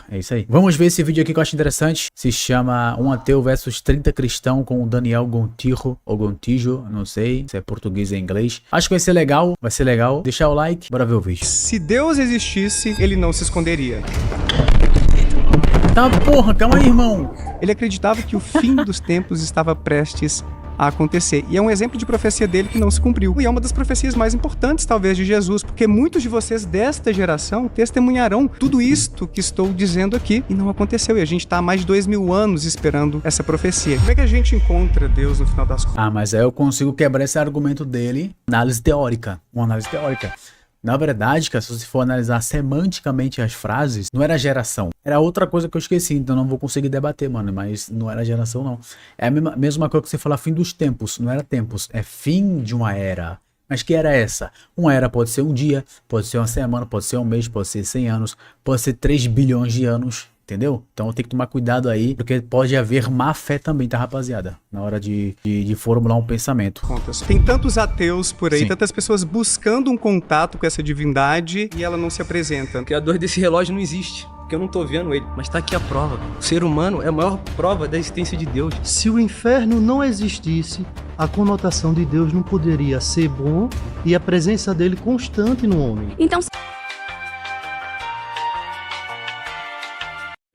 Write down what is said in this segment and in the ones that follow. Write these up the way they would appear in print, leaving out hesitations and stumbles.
É isso aí. Vamos ver esse vídeo aqui que eu acho interessante. Se chama Um Ateu versus 30 Cristão com o Daniel Gontijo, ou Gontijo, não sei se é português ou inglês. Acho que vai ser legal, Deixar o like, bora ver o vídeo. Se Deus existisse, ele não se esconderia. Tá, porra, calma aí, irmão. Ele acreditava que o fim dos tempos estava prestes a acontecer. E é um exemplo de profecia dele que não se cumpriu. E é uma das profecias mais importantes, talvez, de Jesus, porque muitos de vocês desta geração testemunharão tudo isto que estou dizendo aqui e não aconteceu. E a gente está há mais de 2000 anos esperando essa profecia. Como é que a gente encontra Deus no final das contas? Ah, mas aí eu consigo quebrar esse argumento dele. Análise teórica. Uma análise teórica. Na verdade, cara, se você for analisar semanticamente as frases, não era geração. Era outra coisa que eu esqueci, então não vou conseguir debater, mano. Mas não era geração, não. É a mesma coisa que você falar fim dos tempos. Não era tempos, é fim de uma era. Mas que era essa? Uma era pode ser um dia, pode ser uma semana, pode ser um mês, pode ser 100 anos, pode ser 3 bilhões de anos. Entendeu? Então tem que tomar cuidado aí, porque pode haver má fé também, tá, rapaziada? Na hora de formular um pensamento. Tem tantos ateus por aí, Sim. tantas pessoas buscando um contato com essa divindade e ela não se apresenta. O criador desse relógio não existe, porque eu não tô vendo ele. Mas tá aqui a prova. O ser humano é a maior prova da existência de Deus. Se o inferno não existisse, a conotação de Deus não poderia ser bom e a presença dele constante no homem. Então,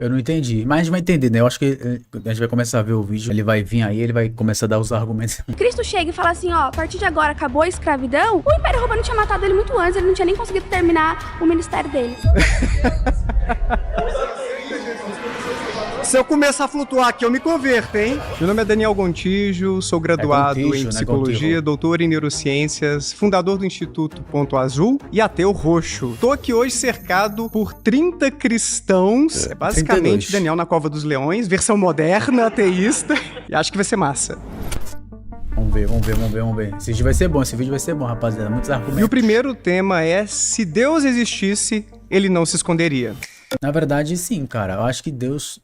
Eu não entendi, mas a gente vai entender, né? Eu acho que a gente vai começar a ver o vídeo, ele vai vir aí, ele vai começar a dar os argumentos. Cristo chega e fala assim, ó, a partir de agora acabou a escravidão. O Império Romano tinha matado ele muito antes, ele não tinha nem conseguido terminar o ministério dele. Se eu começar a flutuar aqui, eu me converto, hein? Meu nome é Daniel Gontijo, sou graduado Gontijo, em né? psicologia, Gontijo. doutor em neurociências, fundador do Instituto Ponto Azul e ateu roxo. Tô aqui hoje cercado por 30 cristãos, é basicamente 32. Daniel na Cova dos Leões, versão moderna, ateísta, e acho que vai ser massa. Vamos ver. Esse vídeo vai ser bom, rapaziada. Muitos E o argumentos. primeiro tema é: se Deus existisse, ele não se esconderia. Na verdade, sim, cara. Eu acho que Deus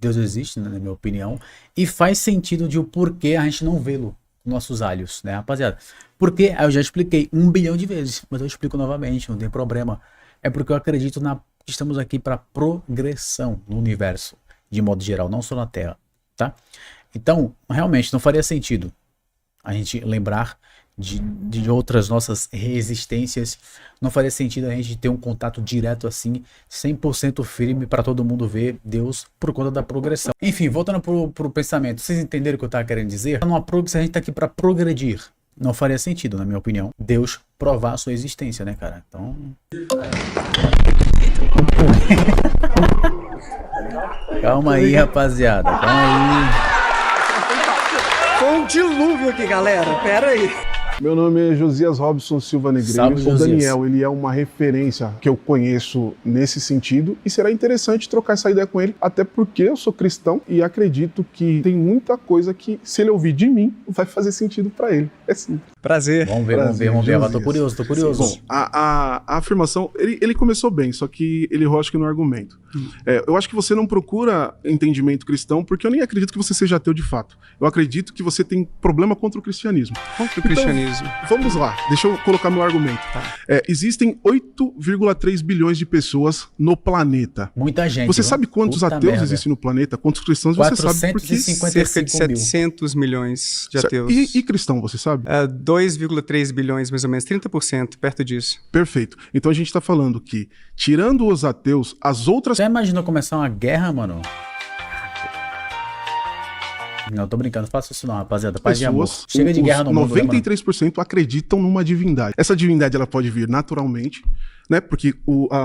existe, né, na minha opinião, e faz sentido de o porquê a gente não vê-lo com nossos olhos, né, rapaziada? Porque eu já expliquei 1 bilhão de vezes, mas eu explico novamente, não tem problema. É porque eu acredito que estamos aqui para progressão no universo, de modo geral, não só na Terra, tá? Então, realmente, não faria sentido a gente lembrar de outras nossas resistências. Não faria sentido a gente ter um contato direto assim, 100% firme para todo mundo ver Deus por conta da progressão. Enfim, voltando pro pensamento, vocês entenderam o que eu tava querendo dizer? Numa progressão, a gente tá aqui para progredir. Não faria sentido, na minha opinião, Deus provar a sua existência, né, cara? Então... Calma aí, rapaziada, calma aí. Foi um dilúvio aqui, galera, pera aí. Meu nome é Josias Robson Silva Negreiros. Salve, O Josias. Daniel, ele é uma referência que eu conheço nesse sentido e será interessante trocar essa ideia com ele, até porque eu sou cristão e acredito que tem muita coisa que, se ele ouvir de mim, vai fazer sentido para ele. É simples. Prazer. Vamos ver. Agora tô curioso. Bom, a afirmação, ele começou bem, só que ele errou, acho que no argumento. Eu acho que você não procura entendimento cristão, porque eu nem acredito que você seja ateu de fato. Eu acredito que você tem problema contra o cristianismo. Contra o cristianismo. Vamos lá, deixa eu colocar meu argumento. Existem 8,3 bilhões de pessoas no planeta. Muita gente. Você viu? sabe quantos Puta ateus merda. existem no planeta? Quantos cristãos você sabe? Porque... 455 Cerca de mil. 700 milhões de ateus. E cristão, você sabe? 2,3 bilhões, mais ou menos, 30%, perto disso. Perfeito. Então a gente tá falando que, tirando os ateus, as outras... Já imaginou começar uma guerra, mano? Não, tô brincando, não faço isso não, rapaziada. Paz e amor. pessoas, Chega de guerra no mundo, né, mano? 93% acreditam numa divindade. Essa divindade ela pode vir naturalmente, né? Porque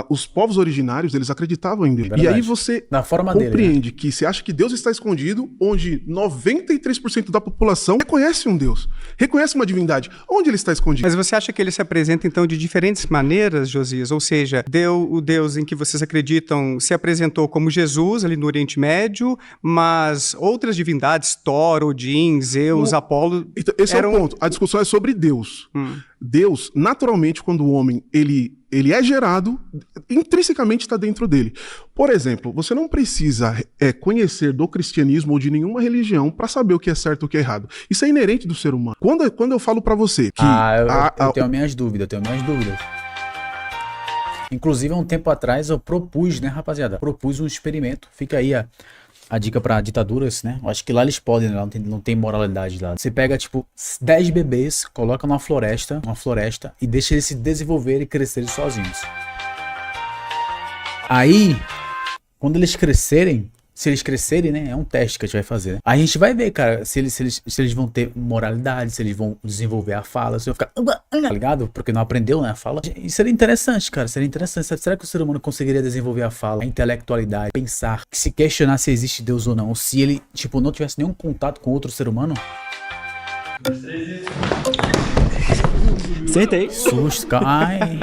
os povos originários, eles acreditavam em Deus. Verdade. E aí você Da forma dele, compreende que você acha que Deus está escondido, onde 93% da população reconhece um Deus, reconhece uma divindade. Onde ele está escondido? Mas você acha que ele se apresenta, então, de diferentes maneiras, Josias? Ou seja, o Deus em que vocês acreditam se apresentou como Jesus, ali no Oriente Médio, mas outras divindades, Thor, Odin, Zeus, Apolo... Então, esse eram... é o ponto. A discussão é sobre Deus. Deus, naturalmente, quando o homem ele é gerado, intrinsecamente está dentro dele. Por exemplo, você não precisa conhecer do cristianismo ou de nenhuma religião para saber o que é certo e o que é errado. Isso é inerente do ser humano. Quando eu falo para você que... Eu tenho minhas dúvidas, Inclusive, há um tempo atrás eu propus, né, rapaziada? Propus um experimento. Fica aí a dica pra ditaduras, né? Eu acho que lá eles podem, né? Não tem moralidade lá. Você pega, tipo, 10 bebês, coloca numa floresta, e deixa eles se desenvolverem e crescerem sozinhos. Aí, quando eles crescerem, se eles crescerem, né? É um teste que a gente vai fazer, né? Aí a gente vai ver, cara, se eles vão ter moralidade, se eles vão desenvolver a fala, se vão ficar... Tá ligado? Porque não aprendeu, né, a fala. Isso seria interessante, cara. Seria interessante. Será que o ser humano conseguiria desenvolver a fala, a intelectualidade, pensar, se questionar se existe Deus ou não? Ou se ele, tipo, não tivesse nenhum contato com outro ser humano? Acertei. Susto, cara. Ai...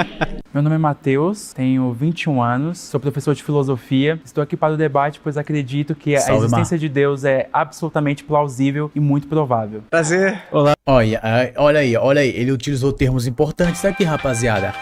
Meu nome é Matheus, tenho 21 anos, sou professor de filosofia. Estou aqui para o debate, pois acredito que a existência de Deus é absolutamente plausível e muito provável. Prazer. Olha aí. Ele utilizou termos importantes aqui, rapaziada.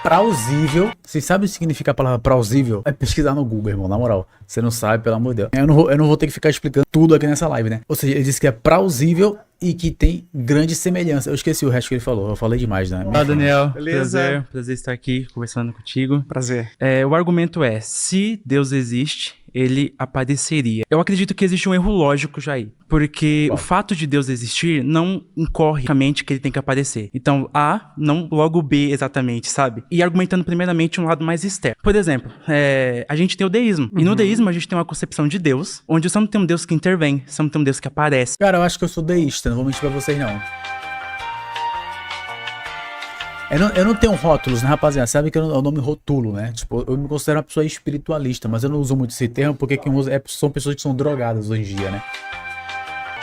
Plausível. Vocês sabem o que significa a palavra plausível? É pesquisar no Google, irmão, na moral. Você não sabe, pelo amor de Deus. Eu não vou ter que ficar explicando tudo aqui nessa live, né? Ou seja, ele disse que é plausível e que tem grande semelhança. Eu esqueci o resto que ele falou. Eu falei demais, né? Olá, Daniel. Beleza. Prazer estar aqui conversando contigo. Prazer. O argumento é, se Deus existe, ele apareceria. Eu acredito que existe um erro lógico já aí. Porque o fato de Deus existir não incorre unicamente que ele tem que aparecer. Então, A, não logo B exatamente, sabe? E argumentando primeiramente um lado mais externo. Por exemplo, a gente tem o deísmo. E no deísmo a gente tem uma concepção de Deus, onde você não tem um Deus que intervém, você não tem um Deus que aparece. Cara, eu acho que eu sou deísta, não vou mentir pra vocês, não. Eu não tenho rótulos, né, rapaziada? Sabe que eu não me rotulo, né? Tipo, eu me considero uma pessoa espiritualista, mas eu não uso muito esse termo porque quem usa são pessoas que são drogadas hoje em dia, né?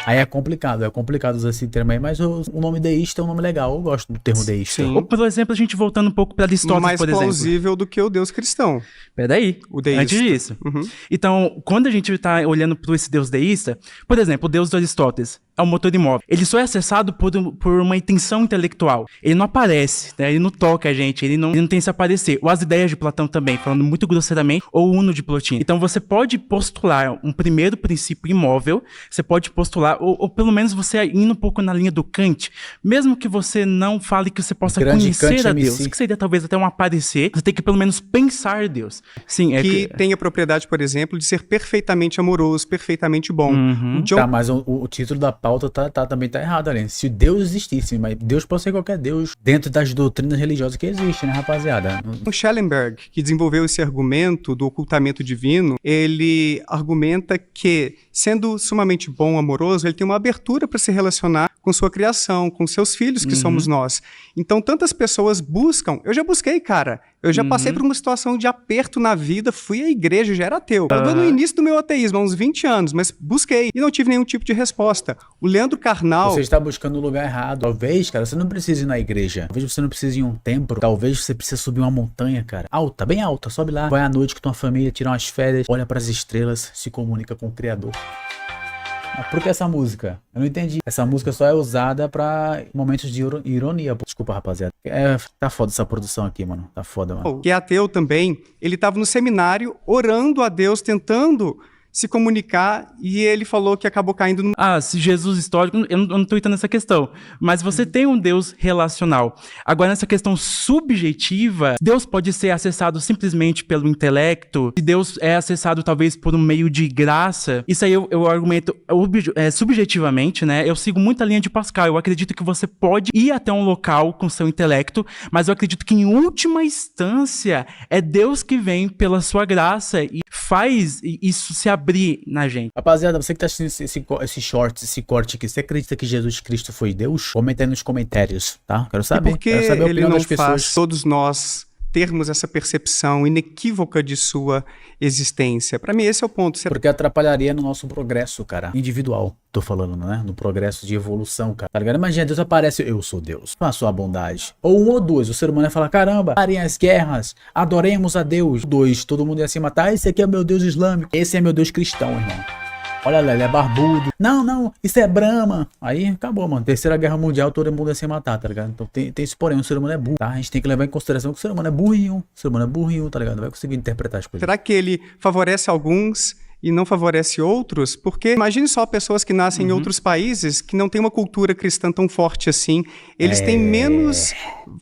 Aí é complicado usar esse termo aí, mas o nome deísta é um nome legal, eu gosto do termo deísta. Sim. Ou, por exemplo, a gente voltando um pouco para Aristóteles, Mais por exemplo. plausível do que o Deus cristão. Peraí, O deísta. antes disso. Uhum. Então, quando a gente tá olhando para esse Deus deísta, por exemplo, o Deus do Aristóteles é o motor imóvel. Ele só é acessado por uma intenção intelectual. Ele não aparece, né? Ele não toca a gente, ele não tem esse aparecer. Ou as ideias de Platão também, falando muito grosseiramente, ou o Uno de Plotino. Então, você pode postular um primeiro princípio imóvel, você pode postular, ou pelo menos você indo um pouco na linha do Kant, mesmo que você não fale que você possa conhecer a Deus, que seria talvez até um aparecer, você tem que pelo menos pensar Deus. Sim, que tem a propriedade, por exemplo, de ser perfeitamente amoroso, perfeitamente bom. Tá, mas o título da pauta também tá errado ali. Se Deus existisse, mas Deus pode ser qualquer Deus dentro das doutrinas religiosas que existem, né, rapaziada? O Schellenberg, que desenvolveu esse argumento do ocultamento divino, ele argumenta que, sendo sumamente bom, amoroso, ele tem uma abertura para se relacionar com sua criação, com seus filhos, que somos nós. Então, tantas pessoas buscam. Eu já busquei, cara. Eu já passei por uma situação de aperto na vida, fui à igreja, já era ateu. Eu no início do meu ateísmo, há uns 20 anos, mas busquei e não tive nenhum tipo de resposta. O Leandro Carnal... Você está buscando o lugar errado. Talvez, cara, você não precise ir na igreja. Talvez você não precise ir em um templo. Talvez você precise subir uma montanha, cara. Alta, bem alta. Sobe lá, vai à noite com tua família, tira umas férias, olha para as estrelas, se comunica com o Criador. Mas por que essa música? Eu não entendi. Essa música só é usada pra momentos de ironia. Desculpa, rapaziada. Tá foda essa produção aqui, mano. Tá foda, mano. Que é ateu também, ele tava no seminário orando a Deus, tentando se comunicar, e ele falou que acabou caindo no... Se Jesus histórico, eu não tô entrando nessa questão, mas você tem um Deus relacional. Agora, nessa questão subjetiva, Deus pode ser acessado simplesmente pelo intelecto, se Deus é acessado talvez por um meio de graça, isso aí eu argumento subjetivamente, né? Eu sigo muito a linha de Pascal, eu acredito que você pode ir até um local com seu intelecto, mas eu acredito que em última instância é Deus que vem pela sua graça e faz isso se abrir na gente. Rapaziada, você que tá assistindo esse corte aqui, você acredita que Jesus Cristo foi Deus? Comenta aí nos comentários, tá? Quero saber. E por que Quero saber a ele opinião não das pessoas. faz todos nós termos essa percepção inequívoca de sua existência? Para mim, esse é o ponto. Porque atrapalharia no nosso progresso, cara. Individual, tô falando, né? No progresso de evolução, cara. Tá ligado? Imagina, Deus aparece, eu sou Deus, com a sua bondade. Ou um ou dois, o ser humano ia falar, caramba, parem as guerras, adoremos a Deus. Dois, todo mundo ia se matar, esse aqui é meu Deus islâmico, esse é meu Deus cristão, irmão. Olha lá, ele é barbudo. Não, isso é Brahma. Aí acabou, mano. Terceira Guerra Mundial, todo mundo ia se matar, tá ligado? Então tem esse porém, o ser humano é burro, tá? A gente tem que levar em consideração que o ser humano é burrinho. O ser humano é burrinho, tá ligado? Não vai conseguir interpretar as coisas. Será que ele favorece alguns e não favorece outros, porque imagine só pessoas que nascem em outros países que não têm uma cultura cristã tão forte assim, eles têm menos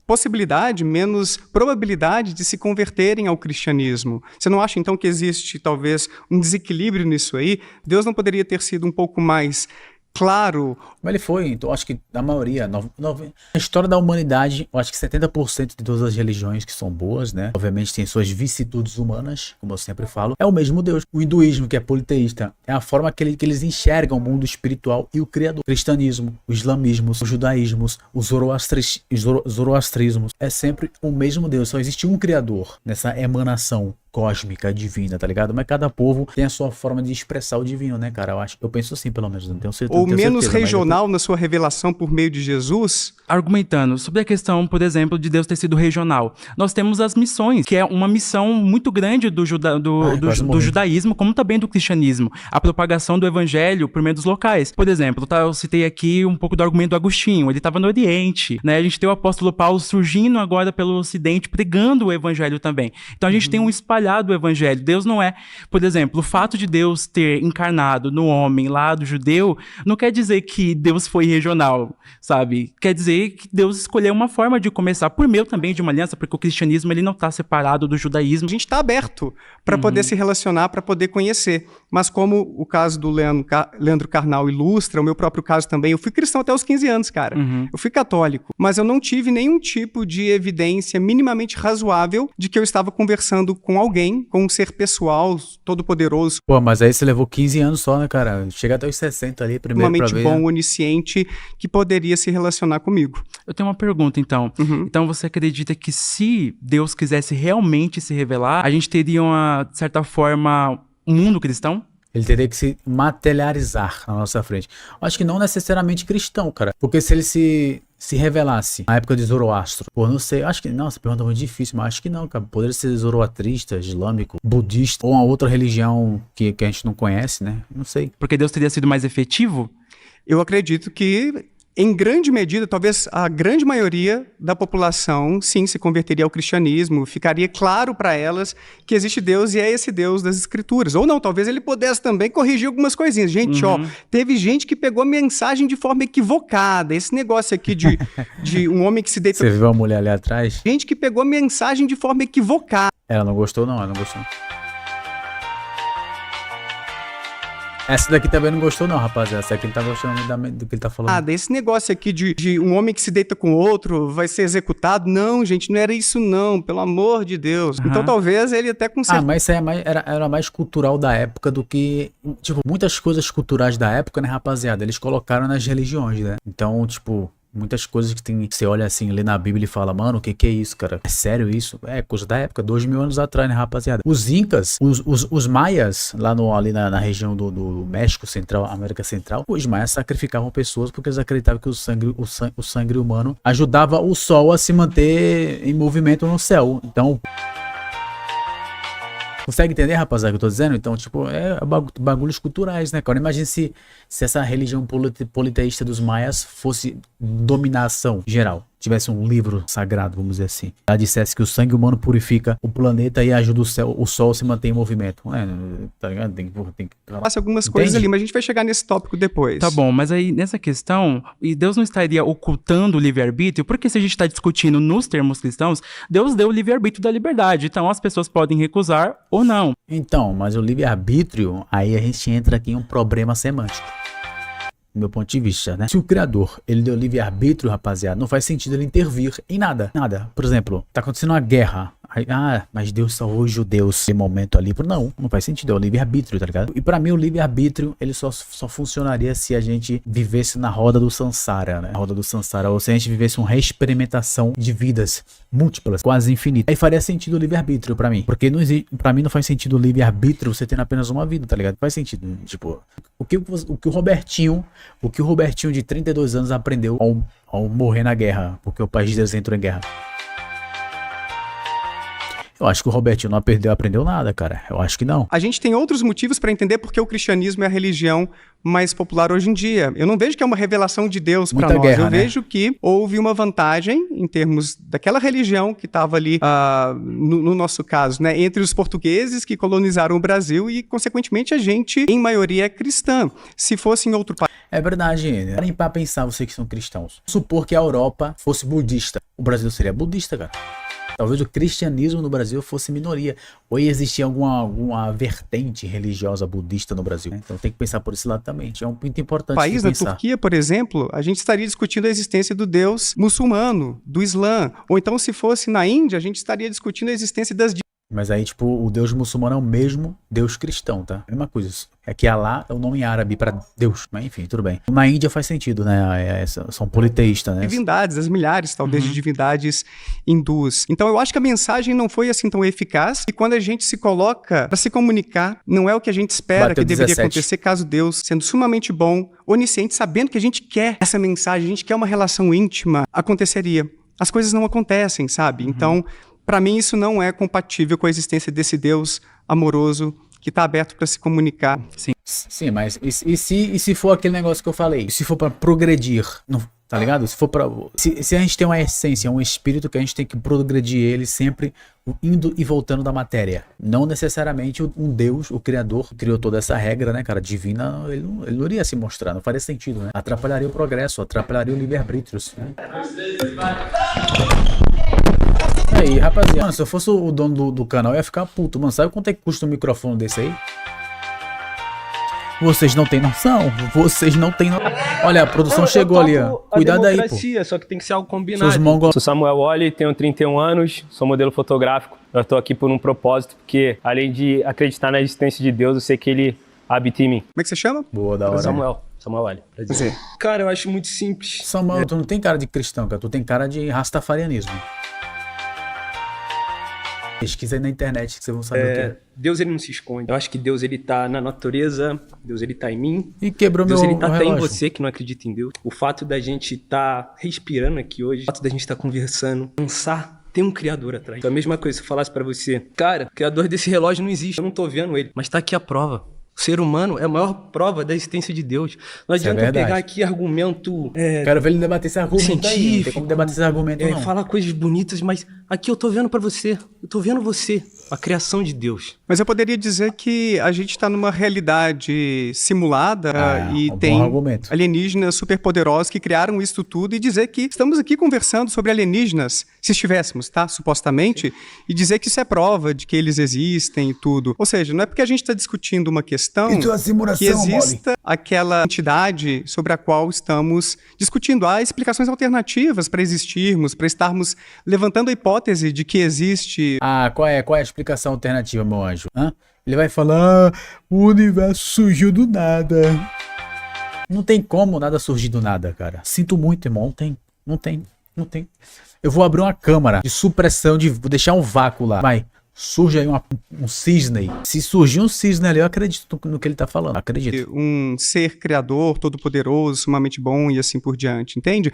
possibilidade, menos probabilidade de se converterem ao cristianismo. Você não acha então que existe talvez um desequilíbrio nisso aí? Deus não poderia ter sido um pouco mais claro? Mas ele foi, então acho que a maioria, na história da humanidade, eu acho que 70% de todas as religiões que são boas, né? Obviamente tem suas vicissitudes humanas, como eu sempre falo, é o mesmo Deus. O hinduísmo, que é politeísta, é a forma que eles enxergam o mundo espiritual e o Criador. O cristianismo, o islamismo, o judaísmo, o zoroastrismo, é sempre o mesmo Deus, só existe um Criador nessa emanação cósmica, divina, tá ligado? Mas cada povo tem a sua forma de expressar o divino, né, cara? Eu penso assim, pelo menos, não tenho certeza. Ou menos regional na sua revelação por meio de Jesus? Argumentando sobre a questão, por exemplo, de Deus ter sido regional. Nós temos as missões, que é uma missão muito grande do judaísmo, como também do cristianismo. A propagação do evangelho por meio dos locais. Por exemplo, eu citei aqui um pouco do argumento do Agostinho. Ele estava no Oriente, né? A gente tem o apóstolo Paulo surgindo agora pelo Ocidente, pregando o evangelho também. Então a gente tem um espalhado evangelho. Deus não é, por exemplo, o fato de Deus ter encarnado no homem lá do judeu, não quer dizer que Deus foi regional, sabe? Quer dizer que Deus escolheu uma forma de começar por meio também de uma aliança, porque o cristianismo ele não está separado do judaísmo. A gente está aberto para poder se relacionar, para poder conhecer. Mas como o caso do Leandro Carnal ilustra, o meu próprio caso também, eu fui cristão até os 15 anos, cara. Eu fui católico, mas eu não tive nenhum tipo de evidência minimamente razoável de que eu estava conversando com alguém, com um ser pessoal, todo-poderoso. Pô, mas aí você levou 15 anos só, né, cara? Chega até os 60 ali, primeiro pra ver. Extremamente bom, onisciente, que poderia se relacionar comigo. Eu tenho uma pergunta, então. Então você acredita que se Deus quisesse realmente se revelar, a gente teria, de certa forma, um mundo cristão? Ele teria que se materializar na nossa frente. Acho que não necessariamente cristão, cara. Porque se ele se revelasse na época de Zoroastro, pô, não sei, acho que não, essa pergunta é muito difícil, mas acho que não, cara. Poderia ser zoroastrista, islâmico, budista, ou uma outra religião que a gente não conhece, né? Não sei. Porque Deus teria sido mais efetivo? Eu acredito que, em grande medida, talvez a grande maioria da população, sim, se converteria ao cristianismo, ficaria claro para elas que existe Deus e é esse Deus das Escrituras. Ou não, talvez ele pudesse também corrigir algumas coisinhas. Gente, teve gente que pegou a mensagem de forma equivocada. Esse negócio aqui de um homem que se deita... Você viu a mulher ali atrás? Gente que pegou a mensagem de forma equivocada. Ela não gostou, não, ela não gostou. Essa daqui também não gostou não, rapaziada. Essa aqui não tá gostando do que ele tá falando. Desse negócio aqui de um homem que se deita com outro vai ser executado. Não, gente, não era isso não, pelo amor de Deus. Então talvez ele até consertou. Mas isso aí era mais cultural da época do que... Tipo, muitas coisas culturais da época, né, rapaziada? Eles colocaram nas religiões, né? Então, tipo... Muitas coisas que tem, você olha assim, lê na Bíblia e fala, mano, o que é isso, cara? É sério isso? É coisa da época, 2000 anos atrás, né, rapaziada? Os Incas, os Maias, ali na região do México Central, América Central, os Maias sacrificavam pessoas porque eles acreditavam que o sangue humano ajudava o sol a se manter em movimento no céu. Então... Consegue entender, rapaziada, o que eu tô dizendo? Então, tipo, bagulhos culturais, né, cara? Imagina se essa religião politeísta dos maias fosse dominação geral. Tivesse um livro sagrado, vamos dizer assim. Ela dissesse que o sangue humano purifica o planeta e ajuda o sol a se manter em movimento. Tá ligado? Tem que Passa algumas coisas ali, mas a gente vai chegar nesse tópico depois. Tá bom, mas aí nessa questão, e Deus não estaria ocultando o livre-arbítrio? Porque se a gente está discutindo nos termos cristãos, Deus deu o livre-arbítrio da liberdade. Então as pessoas podem recusar ou não. Então, mas o livre-arbítrio, aí a gente entra aqui em um problema semântico. Do meu ponto de vista, né? Se o Criador, ele deu livre-arbítrio, rapaziada, não faz sentido ele intervir em nada. Nada. Por exemplo, tá acontecendo uma guerra. Mas Deus salvou os judeus nesse momento ali. Não faz sentido, é o livre-arbítrio, tá ligado? E pra mim o livre-arbítrio, ele só funcionaria se a gente vivesse na roda do Sansara, né? Na roda do Sansara, ou se a gente vivesse uma reexperimentação de vidas múltiplas, quase infinitas. Aí faria sentido o livre-arbítrio pra mim. Porque pra mim não faz sentido o livre-arbítrio você tendo apenas uma vida, tá ligado? Faz sentido, tipo... O que o Robertinho de 32 anos aprendeu ao morrer na guerra, porque o país de Deus entrou em guerra. Eu acho que o Robertinho não aprendeu nada, cara. Eu acho que não. A gente tem outros motivos para entender porque o cristianismo é a religião mais popular hoje em dia. Eu não vejo que é uma revelação de Deus para nós. Guerra, eu vejo que houve uma vantagem em termos daquela religião que estava ali, no nosso caso, né, entre os portugueses que colonizaram o Brasil e, consequentemente, a gente, em maioria, é cristã. Se fosse em outro país... É verdade, né? Parem pra pensar, vocês que são cristãos. Supor que a Europa fosse budista. O Brasil seria budista, cara. Talvez o cristianismo no Brasil fosse minoria. Ou existia alguma vertente religiosa budista no Brasil, né? Então tem que pensar por esse lado também. É um ponto importante de país, na pensar. Turquia, por exemplo, a gente estaria discutindo a existência do Deus muçulmano, do Islã. Ou então, se fosse na Índia, a gente estaria discutindo a existência das... Mas aí, tipo, o Deus muçulmano é o mesmo Deus cristão, tá? Mesma coisa. É que Alá é o nome árabe pra Deus. Mas enfim, tudo bem. Na Índia faz sentido, né? São politeístas, né? divindades, as milhares, talvez, de divindades hindus. Então, eu acho que a mensagem não foi assim tão eficaz. E quando a gente se coloca para se comunicar, não é o que a gente espera Bateu que deveria 17. acontecer caso Deus, sendo sumamente bom, onisciente, sabendo que a gente quer essa mensagem, a gente quer uma relação íntima, aconteceria. As coisas não acontecem, sabe? Então, para mim, isso não é compatível com a existência desse Deus amoroso que está aberto para se comunicar. Sim, mas e se for aquele negócio que eu falei? Se for pra progredir, não, tá ligado? Se for para se a gente tem uma essência, um espírito que a gente tem que progredir ele sempre indo e voltando da matéria. Não necessariamente um Deus, o Criador, criou toda essa regra, né, cara, divina, ele não iria se mostrar, não faria sentido, né? Atrapalharia o progresso, atrapalharia o livre-arbítrio, né? Aí, rapaziada, mano, se eu fosse o dono do canal, eu ia ficar puto, mano. Sabe quanto é que custa um microfone desse aí? Vocês não têm noção. Vocês não têm noção. Olha, a produção chegou ali, ó. Cuidado aí, pô. Só que tem que ser algo combinado. Seus mongol... Sou Samuel Oli, tenho 31 anos, sou modelo fotográfico. Eu tô aqui por um propósito, porque além de acreditar na existência de Deus, eu sei que Ele habita em mim. Como é que você chama? Boa, da hora. Samuel Oli. Prazer. Cara, eu acho muito simples. Samuel, tu não tem cara de cristão, cara. Tu tem cara de rastafarianismo. Pesquisa aí na internet que vocês vão saber o que é. Deus, ele não se esconde. Eu acho que Deus, ele tá na natureza, Deus, ele tá em mim. E quebrou Deus, meu ele tá até relógio. em você que não acredita em Deus. O fato da gente tá respirando aqui hoje, o fato da gente tá conversando, pensar, tem um criador atrás. Então, a mesma coisa se eu falasse pra você, cara, o criador desse relógio não existe, eu não tô vendo ele, mas tá aqui a prova. O ser humano é a maior prova da existência de Deus. Não adianta eu pegar aqui argumento Quero ver ele debater esse argumento científico, aí. Não tem como debater esse argumento, não. falar coisas bonitas, mas aqui eu tô vendo pra você. Eu tô vendo você, a criação de Deus. Mas eu poderia dizer que a gente está numa realidade simulada e um tem bom argumento. alienígenas superpoderosos que criaram isso tudo e dizer que estamos aqui conversando sobre alienígenas, se estivéssemos, tá? Supostamente, e dizer que isso é prova de que eles existem e tudo. Ou seja, não é porque a gente está discutindo uma questão Isso é uma simulação, que exista aquela entidade sobre a qual estamos discutindo. Há explicações alternativas para existirmos, para estarmos levantando a hipótese de que existe... Qual é a explicação alternativa, meu anjo? Hã? Ele vai falar, o universo surgiu do nada. Não tem como nada surgir do nada, cara. Sinto muito, irmão. Não tem. Eu vou abrir uma câmara de supressão, vou deixar um vácuo lá. Vai. Surge aí um cisne. Se surgir um cisne ali, eu acredito no que ele tá falando. Acredito. Um ser criador, todo-poderoso, sumamente bom e assim por diante, entende?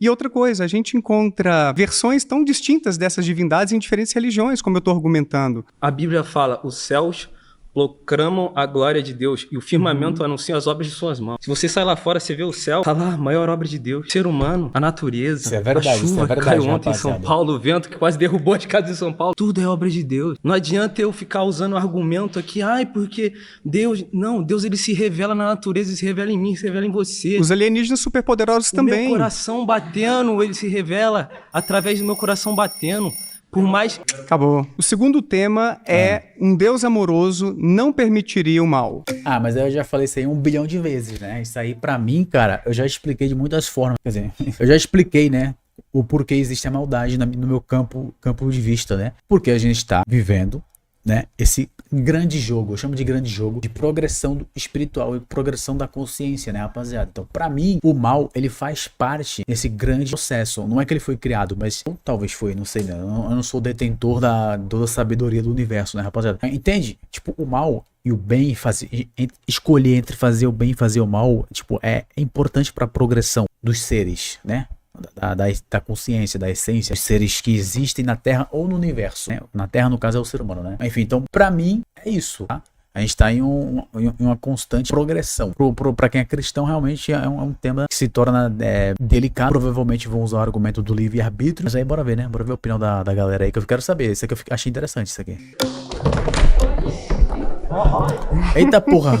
E outra coisa, a gente encontra versões tão distintas dessas divindades em diferentes religiões, como eu estou argumentando. A Bíblia fala, os céus proclamam a glória de Deus e o firmamento anuncia as obras de suas mãos. Se você sai lá fora, você vê o céu, tá lá a maior obra de Deus. O ser humano, a natureza, Isso é verdade, a chuva isso é verdade, que caiu ontem em rapaziada. São Paulo, o vento que quase derrubou as casas de São Paulo, tudo é obra de Deus. Não adianta eu ficar usando o argumento aqui, porque Deus... Não, Deus ele se revela na natureza, ele se revela em mim, se revela em você. Os alienígenas superpoderosos O também. meu coração batendo, ele se revela através do meu coração batendo. Por mais... Acabou. O segundo tema é um Deus amoroso não permitiria o mal. Mas eu já falei isso aí 1 bilhão de vezes, né? Isso aí, pra mim, cara, eu já expliquei de muitas formas. Quer dizer, eu já expliquei, né? O porquê existe a maldade no meu campo de vista, né? Porque a gente tá vivendo, né? Esse grande jogo, eu chamo de grande jogo, de progressão espiritual e progressão da consciência, né, rapaziada? Então, pra mim, o mal, ele faz parte desse grande processo. Não é que ele foi criado, mas talvez foi, não sei, né? Eu não sou detentor da toda a sabedoria do universo, né, rapaziada? Entende? Tipo, o mal e o bem, escolher entre fazer o bem e fazer o mal, tipo, é importante pra progressão dos seres, né? da consciência, da essência, de seres que existem na Terra ou no universo, né? Na Terra, no caso, é o ser humano, né? Enfim, então, pra mim, é isso, tá? A gente tá em uma constante progressão. Pra quem é cristão, realmente é um tema que se torna delicado. Provavelmente vão usar o argumento do livre-arbítrio. Mas aí, bora ver, né? Bora ver a opinião da galera aí, que eu quero saber. Isso aqui eu achei interessante, isso aqui. Eita porra!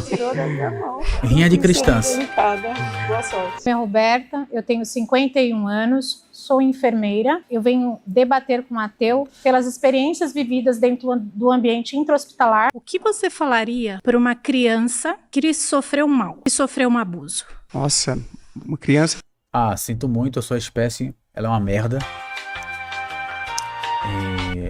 Rinha de cristãs. Meu nome é Roberta, eu tenho 51 anos, sou enfermeira. Eu venho debater com o ateu pelas experiências vividas dentro do ambiente intra-hospitalar. O que você falaria para uma criança que sofreu mal, que sofreu um abuso? Nossa, uma criança... Ah, sinto muito, a sua espécie, ela é uma merda.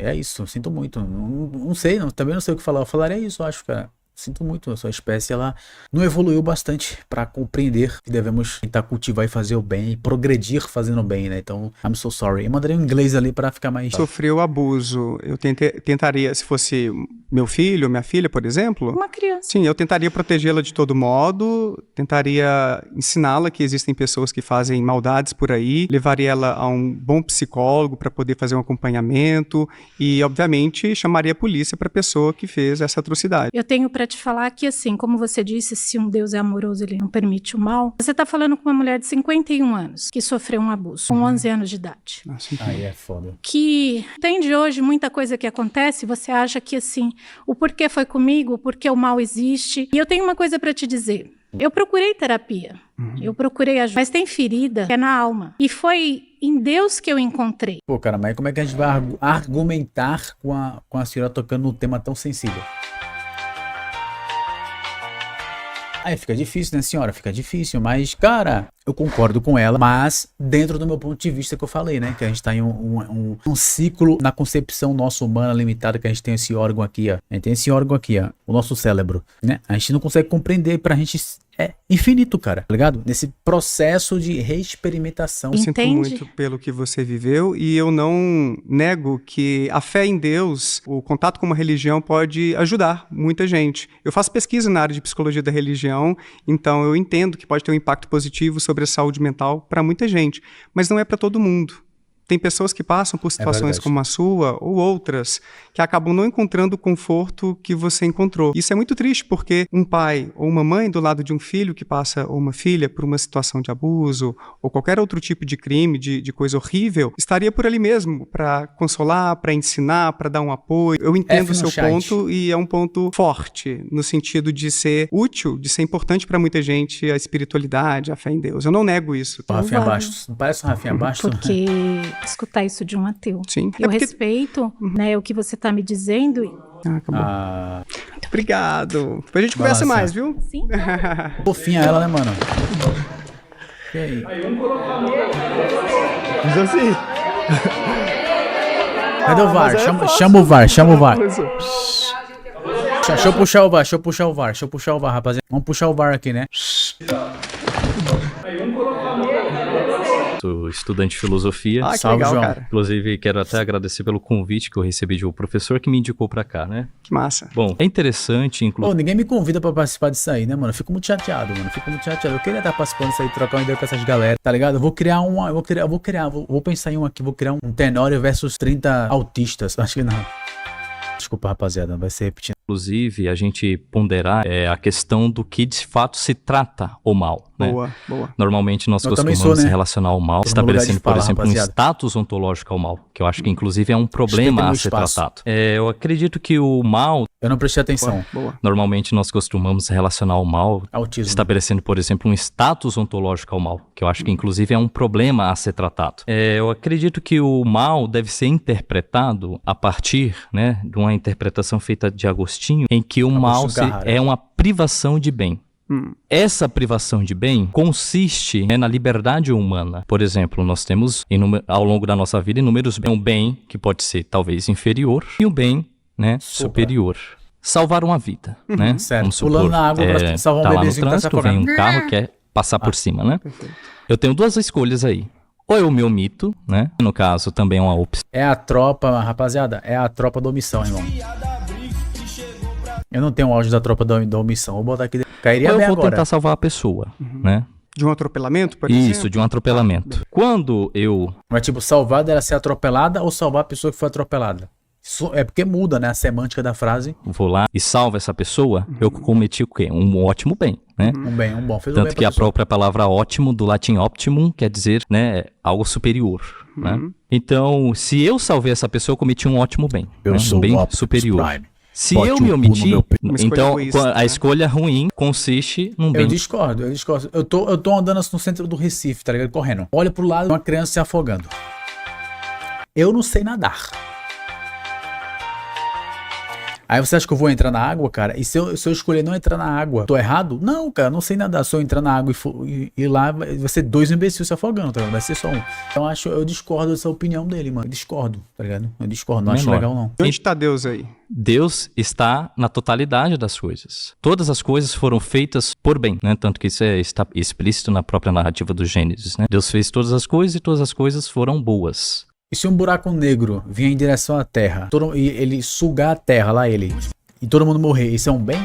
É isso, sinto muito. Não sei, também não sei o que falar. Eu falaria isso, eu acho, cara. Sinto muito, a sua espécie, ela não evoluiu bastante para compreender que devemos tentar cultivar e fazer o bem e progredir fazendo o bem, né? Então, I'm so sorry. Eu mandaria um inglês ali para ficar mais... Sofreu abuso. Eu tentaria, se fosse meu filho ou minha filha, por exemplo... Uma criança. Sim, eu tentaria protegê-la de todo modo, tentaria ensiná-la que existem pessoas que fazem maldades por aí, levaria ela a um bom psicólogo para poder fazer um acompanhamento e, obviamente, chamaria a polícia para a pessoa que fez essa atrocidade. Eu tenho para te falar que, assim, como você disse, se um Deus é amoroso, ele não permite o mal. Você está falando com uma mulher de 51 anos que sofreu um abuso, com 11 anos de idade. Nossa, Aí é foda. Que entende hoje muita coisa que acontece, você acha que, assim, o porquê foi comigo, o porquê o mal existe. E eu tenho uma coisa para te dizer. Eu procurei terapia, eu procurei ajuda, mas tem ferida que é na alma. E foi em Deus que eu encontrei. Pô, cara, mas como é que a gente vai argumentar com a senhora tocando num tema tão sensível? Aí fica difícil, né, senhora? Fica difícil, mas, cara, eu concordo com ela, mas dentro do meu ponto de vista que eu falei, né? Que a gente tá em um ciclo na concepção nossa humana limitada, que a gente tem esse órgão aqui, ó. A gente tem esse órgão aqui, ó, o nosso cérebro, né? A gente não consegue compreender, pra gente é infinito, cara, tá ligado? Nesse processo de reexperimentação. Eu sinto Entende? muito pelo que você viveu e eu não nego que a fé em Deus, o contato com uma religião pode ajudar muita gente. Eu faço pesquisa na área de psicologia da religião, então eu entendo que pode ter um impacto positivo sobre a saúde mental para muita gente, mas não é para todo mundo. Tem pessoas que passam por situações como a sua ou outras que acabam não encontrando o conforto que você encontrou. Isso é muito triste porque um pai ou uma mãe do lado de um filho que passa ou uma filha por uma situação de abuso ou qualquer outro tipo de crime, de coisa horrível, estaria por ali mesmo para consolar, para ensinar, para dar um apoio. Eu entendo o seu ponto e é um ponto forte no sentido de ser útil, de ser importante para muita gente a espiritualidade, a fé em Deus. Eu não nego isso. O Rafinha Bastos. Não parece um Rafinha Bastos? Porque escutar isso de um ateu. Sim. Eu respeito, né, o que você tá me dizendo. Acabou. Muito obrigado. Depois a gente conversa mais, viu? Sim. Fofinha ela, né, mano? E aí? Diz assim. Cadê o VAR? Chama o VAR, chama o VAR. Deixa eu puxar o VAR, rapaziada. Vamos puxar o VAR aqui, né? Sou estudante de filosofia. Que salve, legal, João. Cara. Inclusive, quero até agradecer pelo convite que eu recebi de um professor que me indicou pra cá, né? Que massa. Bom, é interessante, inclusive... Pô, ninguém me convida pra participar disso aí, né, mano? Eu fico muito chateado, mano. Eu queria estar participando disso aí, trocar uma ideia com essas galera, tá ligado? Eu vou criar vou pensar em um aqui, vou criar um Tenório versus 30 autistas. Acho que não. Desculpa, rapaziada, não vai ser repetindo. Inclusive, a gente ponderar a questão do que de fato se trata o mal, né? Boa. Normalmente nós costumamos relacionar ao mal, estabelecendo, por exemplo, um status ontológico ao mal, que eu acho que inclusive é um problema a ser tratado. Eu acredito que o mal... Eu não prestei atenção. Boa. Normalmente nós costumamos relacionar o mal, estabelecendo, por exemplo, um status ontológico ao mal, que eu acho que inclusive é um problema a ser tratado. Eu acredito que o mal deve ser interpretado a partir, né, de uma interpretação feita de Agostinho, em que o mal é uma privação de bem. Essa privação de bem consiste, né, na liberdade humana. Por exemplo, nós temos ao longo da nossa vida inúmeros bens. Um bem que pode ser talvez inferior e um bem, né, superior. Salvar uma vida, né? Certo. Vamos supor, pulando na água pra salvar um tá lá no bebezinho que tá trânsito, vem um carro que quer passar por cima, né? Eu tenho duas escolhas aí. Ou eu me omito, né? No caso, também é uma opção. É a tropa, rapaziada, é a tropa da omissão, irmão. Eu não tenho o áudio da tropa da omissão. Vou botar aqui. Cairia ou eu bem vou agora. tentar salvar a pessoa, né? De um atropelamento, por exemplo? Isso, de um atropelamento. Quando eu... Mas tipo, salvada era ser atropelada ou salvar a pessoa que foi atropelada? Isso é porque muda, né, a semântica da frase. Vou lá e salvo essa pessoa, eu cometi o quê? Um ótimo bem, né? Um bem, um bom. Fez Tanto um bem que a própria palavra ótimo, do latim optimum, quer dizer, né, algo superior, né? Então, se eu salvei essa pessoa, eu cometi um ótimo bem. Eu né? sou um bem Optimus superior. Prime. Se Bote eu o me cu no omiti, meu peito. então egoísta, a né? escolha ruim consiste num bem. Eu discordo. Eu tô andando no centro do Recife, tá ligado? Correndo. Olha pro lado, uma criança se afogando. Eu não sei nadar. Aí você acha que eu vou entrar na água, cara? E se eu escolher não entrar na água, tô errado? Não, cara, não sei nadar. Se eu entrar na água e lá, vai ser 2 imbecis se afogando, tá ligado? Vai ser só um. Então eu discordo dessa opinião dele, mano. Eu discordo, tá ligado? Eu discordo, não acho legal, não. Onde está Deus aí? Deus está na totalidade das coisas. Todas as coisas foram feitas por bem, né? Tanto que isso está explícito na própria narrativa do Gênesis, né? Deus fez todas as coisas e todas as coisas foram boas. E se um buraco negro vier em direção à Terra, e ele sugar a Terra lá, e todo mundo morrer, isso é um bem?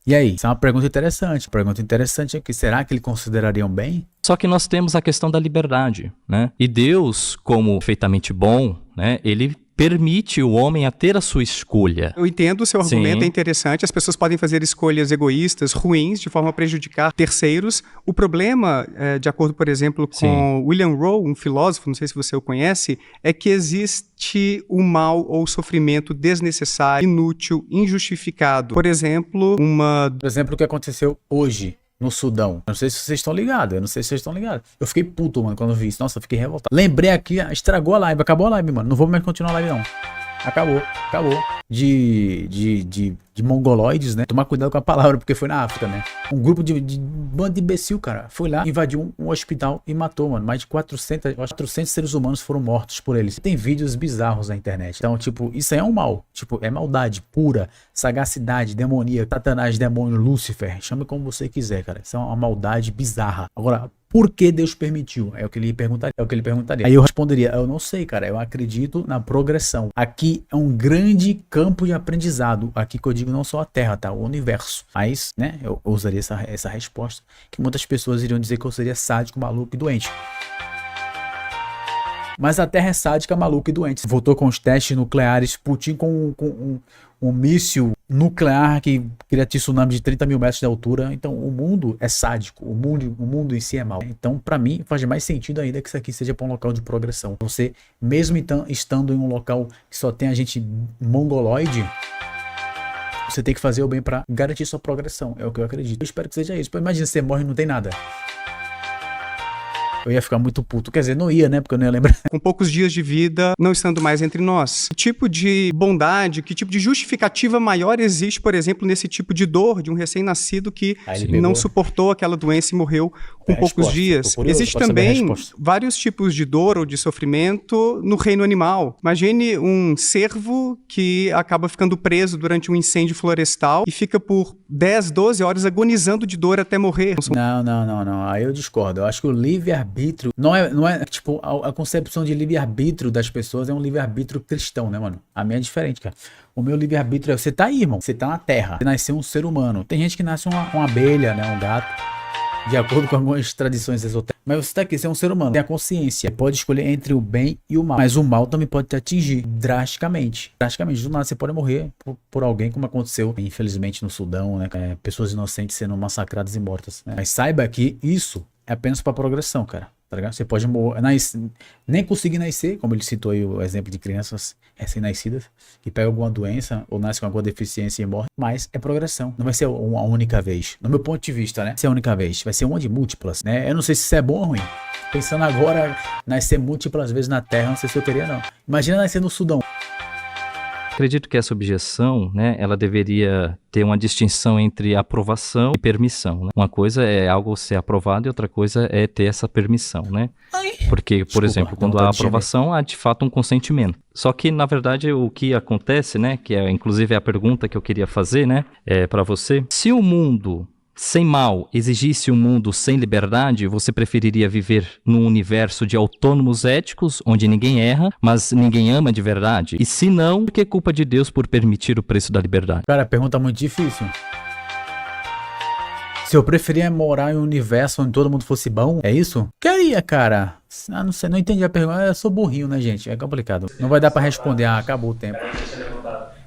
E aí? Isso é uma pergunta interessante. A pergunta interessante é que será que ele consideraria um bem? Só que nós temos a questão da liberdade, né? E Deus, como perfeitamente bom, né? Ele permite o homem a ter a sua escolha. Eu entendo o seu argumento, Sim. é interessante. As pessoas podem fazer escolhas egoístas, ruins, de forma a prejudicar terceiros. O problema, de acordo, por exemplo, com Sim. William Rowe, um filósofo, não sei se você o conhece, é que existe o mal ou o sofrimento desnecessário, inútil, injustificado. Por exemplo, o que aconteceu hoje no Sudão. Eu não sei se vocês estão ligados. Eu fiquei puto, mano, quando eu vi isso. Nossa, eu fiquei revoltado. Lembrei aqui, estragou a live. Acabou a live, mano. Não vou mais continuar a live, não. Acabou. De mongoloides, né? Tomar cuidado com a palavra, porque foi na África, né? Um grupo de bando de imbecil, cara. Foi lá, invadiu um hospital e matou, mano. Mais de 400 seres humanos foram mortos por eles. Tem vídeos bizarros na internet. Então, tipo, isso aí é um mal. Tipo, é maldade pura, sagacidade, demoníaca, satanás, demônio, Lúcifer. Chame como você quiser, cara. Isso é uma maldade bizarra. Agora, por que Deus permitiu? É o que ele perguntaria. Aí eu responderia, eu não sei, cara. Eu acredito na progressão. Aqui é um grande campo de aprendizado. Aqui que eu digo não só a Terra, tá? O universo. Mas, né, eu usaria essa resposta, que muitas pessoas iriam dizer que eu seria sádico, maluco e doente. Mas a Terra é sádica, maluca e doente. Voltou com os testes nucleares, Putin com um míssil nuclear que cria tsunami de 30 mil metros de altura. Então o mundo é sádico, o mundo em si é mau. Então para mim faz mais sentido ainda que isso aqui seja para um local de progressão. Você, mesmo então, estando em um local que só tem a gente mongoloide, você tem que fazer o bem para garantir sua progressão. É o que eu acredito. Eu espero que seja isso. Imagina, você morre e não tem nada. Eu ia ficar muito puto. Quer dizer, não ia, né? Porque eu não ia lembrar. Com poucos dias de vida, não estando mais entre nós. Que tipo de bondade, que tipo de justificativa maior existe, por exemplo, nesse tipo de dor de um recém-nascido que não suportou aquela doença e morreu com poucos dias? Existe também vários tipos de dor ou de sofrimento no reino animal. Imagine um cervo que acaba ficando preso durante um incêndio florestal e fica por 10, 12 horas agonizando de dor até morrer. Não. Aí eu discordo. Eu acho que o livre-arbítrio não é tipo, a concepção de livre-arbítrio das pessoas é um livre-arbítrio cristão, né, mano? A minha é diferente, cara. O meu livre-arbítrio é, você tá aí, irmão. Você tá na Terra. Você nasceu um ser humano. Tem gente que nasce uma abelha, né, um gato, de acordo com algumas tradições esotéricas. Mas você tá aqui, você é um ser humano, tem a consciência. Você pode escolher entre o bem e o mal. Mas o mal também pode te atingir drasticamente. Do nada você pode morrer por alguém, como aconteceu, infelizmente, no Sudão, né? Pessoas inocentes sendo massacradas e mortas, né? Mas saiba que isso é apenas para progressão, cara. Tá ligado? Você pode nem conseguir nascer, como ele citou aí o exemplo de crianças recém-nascidas, que pegam alguma doença ou nascem com alguma deficiência e morrem, mas é progressão. Não vai ser uma única vez. No meu ponto de vista, né? Vai ser a única vez. Vai ser uma de múltiplas, né? Eu não sei se isso é bom ou ruim. Pensando agora, nascer múltiplas vezes na Terra, não sei se eu queria, não. Imagina nascer no Sudão. Acredito que essa objeção, né, ela deveria ter uma distinção entre aprovação e permissão, né? Uma coisa é algo ser aprovado e outra coisa é ter essa permissão, né? Porque, por exemplo, quando há aprovação, há de fato um consentimento. Só que, na verdade, o que acontece, né, que é inclusive a pergunta que eu queria fazer, né, para você, se o mundo sem mal exigisse um mundo sem liberdade, você preferiria viver num universo de autônomos éticos, onde ninguém erra, mas ninguém ama de verdade? E se não, por que é culpa de Deus por permitir o preço da liberdade? Cara, pergunta muito difícil. Se eu preferia morar em um universo onde todo mundo fosse bom, é isso? Queria, cara. Ah, não sei, não entendi a pergunta. Eu sou burrinho, né, gente? É complicado. Não vai dar pra responder. Ah, acabou o tempo.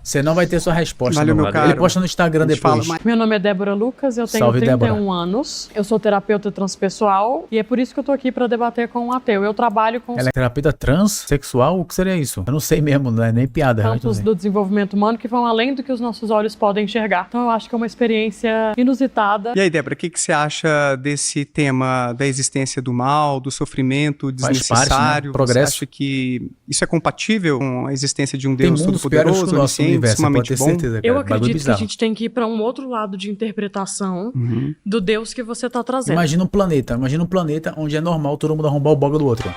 Você não vai ter sua resposta. Valeu, meu caro. Ele posta no Instagram depois. Meu nome é Débora Lucas, eu tenho 31 anos. Eu sou terapeuta transpessoal e é por isso que eu tô aqui pra debater com um ateu. Eu trabalho com... Ela é terapeuta transexual? O que seria isso? Eu não sei mesmo, não é nem piada. Campos do desenvolvimento humano que vão além do que os nossos olhos podem enxergar. Então eu acho que é uma experiência inusitada. E aí, Débora, o que você acha desse tema da existência do mal, do sofrimento desnecessário? Parte, né? Progresso. Você acha que isso é compatível com a existência de um Deus todo-poderoso, onisciente, extremamente bom? Certeza, eu acredito que a gente tem que ir para um outro lado de interpretação do Deus que você está trazendo. Imagina um planeta onde é normal todo mundo arrombar o boga do outro.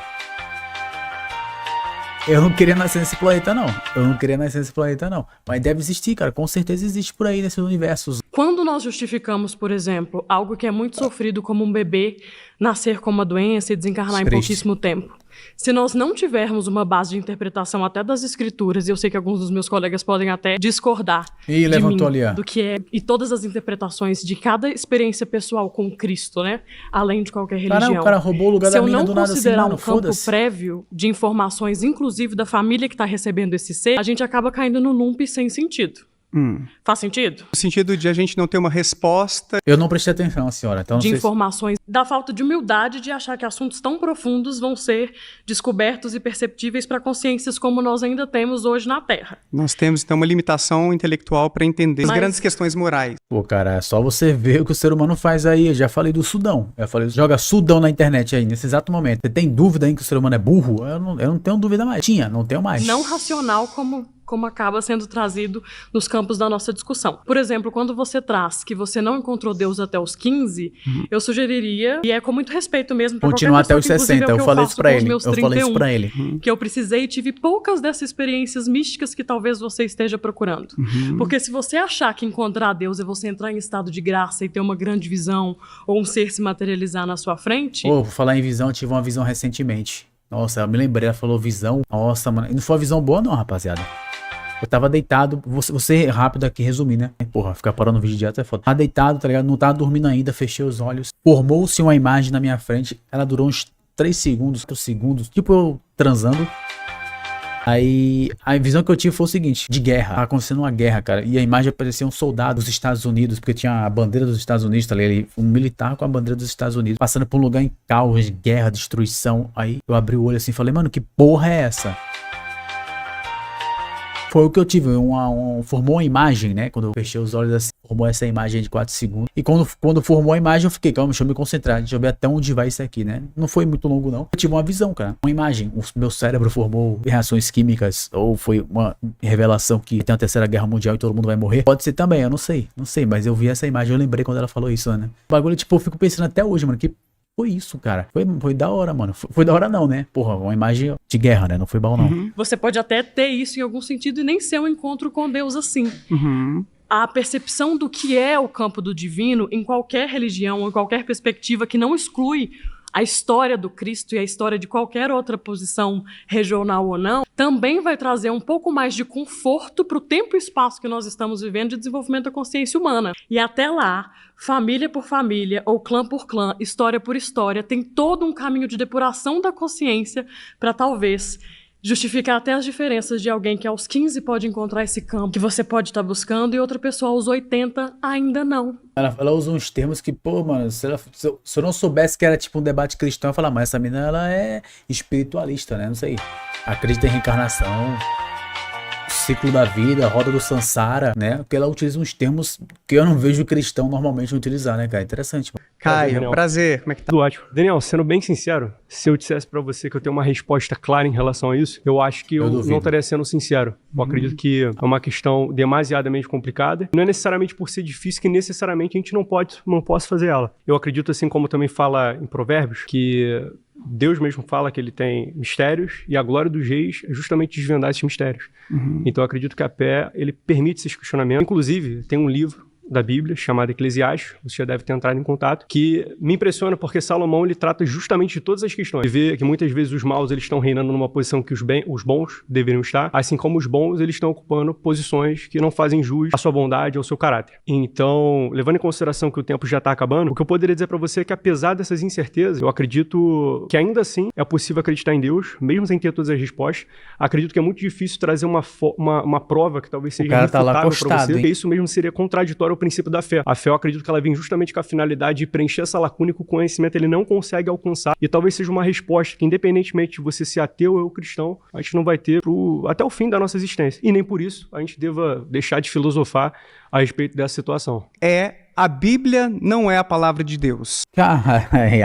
Eu não queria nascer nesse planeta, não. Mas deve existir, cara. Com certeza existe por aí nesses universos. Quando nós justificamos, por exemplo, algo que é muito sofrido como um bebê nascer com uma doença e desencarnar em pouquíssimo tempo. Se nós não tivermos uma base de interpretação até das escrituras, e eu sei que alguns dos meus colegas podem até discordar de mim, do que é, e todas as interpretações de cada experiência pessoal com Cristo, né? Além de qualquer religião. Caramba, o cara roubou o lugar da mina do nada assim, mano, se eu não considerar um campo prévio de informações, inclusive da família que está recebendo esse ser, a gente acaba caindo no loop sem sentido. Faz sentido? No sentido de a gente não ter uma resposta. Eu não prestei atenção, senhora. Então de informações, da falta de humildade de achar que assuntos tão profundos vão ser descobertos e perceptíveis para consciências como nós ainda temos hoje na Terra. Nós temos, então, uma limitação intelectual para entender as grandes questões morais. Pô, cara, é só você ver o que o ser humano faz aí. Eu já falei do Sudão. Eu falei, joga Sudão na internet aí, nesse exato momento. Você tem dúvida aí que o ser humano é burro? Eu não tenho dúvida mais. Não tenho mais. Não racional como acaba sendo trazido nos campos da nossa discussão. Por exemplo, quando você traz que você não encontrou Deus até os 15, eu sugeriria, e é com muito respeito mesmo, pra continuar até os 60, eu falei isso pra ele. Que eu precisei e tive poucas dessas experiências místicas que talvez você esteja procurando. Porque se você achar que encontrar Deus é você entrar em estado de graça e ter uma grande visão, ou um ser se materializar na sua frente... Por falar em visão, eu tive uma visão recentemente. Nossa, eu me lembrei, ela falou visão. Nossa, mano, e não foi uma visão boa não, rapaziada. Eu tava deitado, você rápido aqui, resumir, né? Porra, ficar parando o vídeo direto é foda. Tava deitado, tá ligado? Não tava dormindo ainda, fechei os olhos. Formou-se uma imagem na minha frente. Ela durou uns 3 segundos, 4 segundos. Tipo eu transando. Aí a visão que eu tive foi o seguinte, de guerra. Tava acontecendo uma guerra, cara. E a imagem parecia um soldado dos Estados Unidos, porque tinha a bandeira dos Estados Unidos, tá ligado? Um militar com a bandeira dos Estados Unidos, passando por um lugar em caos, guerra, destruição. Aí eu abri o olho assim e falei, mano, que porra é essa? Foi o que eu tive, formou uma imagem, né? Quando eu fechei os olhos assim, formou essa imagem de 4 segundos. E quando formou a imagem, eu fiquei, calma, deixa eu me concentrar, deixa eu ver até onde vai isso aqui, né? Não foi muito longo, não. Eu tive uma visão, cara, uma imagem. O meu cérebro formou reações químicas, ou foi uma revelação que tem a Terceira Guerra Mundial e todo mundo vai morrer. Pode ser também, eu não sei, mas eu vi essa imagem, eu lembrei quando ela falou isso, né? O bagulho, tipo, eu fico pensando até hoje, mano, que foi isso, cara. Foi da hora, mano. Foi da hora não, né? Porra, uma imagem de guerra, né? Não foi bom, não. Você pode até ter isso em algum sentido e nem ser um encontro com Deus assim. A percepção do que é o campo do divino em qualquer religião, em qualquer perspectiva que não exclui a história do Cristo e a história de qualquer outra posição regional ou não, também vai trazer um pouco mais de conforto para o tempo e espaço que nós estamos vivendo de desenvolvimento da consciência humana. E até lá, família por família, ou clã por clã, história por história, tem todo um caminho de depuração da consciência para talvez justificar até as diferenças de alguém que aos 15 pode encontrar esse campo que você pode estar buscando e outra pessoa aos 80 ainda não. Ela usa uns termos que, pô, mano, se eu não soubesse que era tipo um debate cristão, eu ia falar, mas essa menina, ela é espiritualista, né? Não sei. Acredita em reencarnação, ciclo da vida, roda do Sansara, né? Porque ela utiliza uns termos que eu não vejo o cristão normalmente utilizar, né, cara? Interessante. Caio, prazer. Como é que tá? Tudo ótimo. Daniel, sendo bem sincero, se eu dissesse pra você que eu tenho uma resposta clara em relação a isso, eu acho que eu não estaria sendo sincero. Eu acredito que é uma questão demasiadamente complicada. Não é necessariamente por ser difícil que necessariamente a gente não possa fazer ela. Eu acredito, assim como também fala em Provérbios, que Deus mesmo fala que ele tem mistérios e a glória dos reis é justamente desvendar esses mistérios. Então eu acredito que a Pé, ele permite esses questionamentos. Inclusive, tem um livro da Bíblia, chamado Eclesiastes, você já deve ter entrado em contato, que me impressiona porque Salomão ele trata justamente de todas as questões. Ele vê que muitas vezes os maus eles estão reinando numa posição que os bons deveriam estar, assim como os bons eles estão ocupando posições que não fazem jus à sua bondade ou ao seu caráter. Então, levando em consideração que o tempo já está acabando, o que eu poderia dizer para você é que apesar dessas incertezas, eu acredito que ainda assim é possível acreditar em Deus, mesmo sem ter todas as respostas. Acredito que é muito difícil trazer uma prova que talvez seja irrefutável para você, porque isso mesmo seria contraditório ao princípio da fé. A fé, eu acredito que ela vem justamente com a finalidade de preencher essa lacuna que o conhecimento ele não consegue alcançar, e talvez seja uma resposta que, independentemente de você ser ateu ou cristão, a gente não vai ter até o fim da nossa existência. E nem por isso a gente deva deixar de filosofar a respeito dessa situação. A Bíblia não é a palavra de Deus.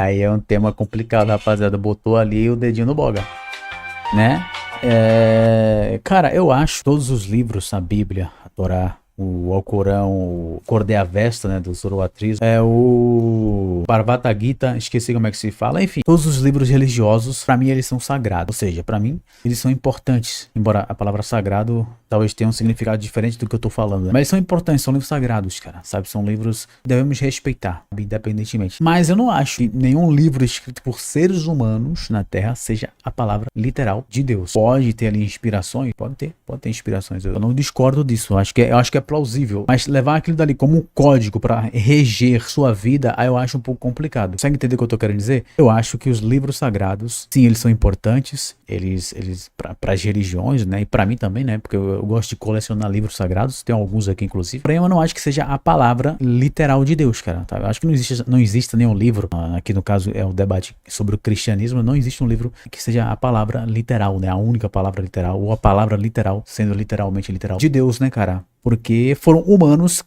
Aí é um tema complicado, rapaziada. Botou ali o dedinho no boga, né? Cara, eu acho todos os livros, a Bíblia, a Torá, o Alcorão, o Cordeia Vesta, né, do Zoroatrismo, o Bhagavad Gita, esqueci como é que se fala, enfim, todos os livros religiosos, pra mim, eles são sagrados, ou seja, pra mim, eles são importantes, embora a palavra sagrado talvez tenha um significado diferente do que eu tô falando, né? Mas eles são importantes, são livros sagrados, cara, sabe, são livros que devemos respeitar, independentemente. Mas eu não acho que nenhum livro escrito por seres humanos na Terra seja a palavra literal de Deus. Pode ter ali inspirações, pode ter inspirações, eu não discordo disso, eu acho que é plausível, mas levar aquilo dali como um código para reger sua vida, aí eu acho um pouco complicado. Consegue entender o que eu tô querendo dizer? Eu acho que os livros sagrados, sim, eles são importantes, eles para as religiões, né, e para mim também, né, porque eu gosto de colecionar livros sagrados, tem alguns aqui inclusive, porém eu não acho que seja a palavra literal de Deus, cara, tá? Eu acho que não existe nenhum livro, aqui no caso é o debate sobre o cristianismo, não existe um livro que seja a palavra literal, né, a única palavra literal, ou a palavra literal, sendo literalmente literal de Deus, né, cara? Porque foram humanos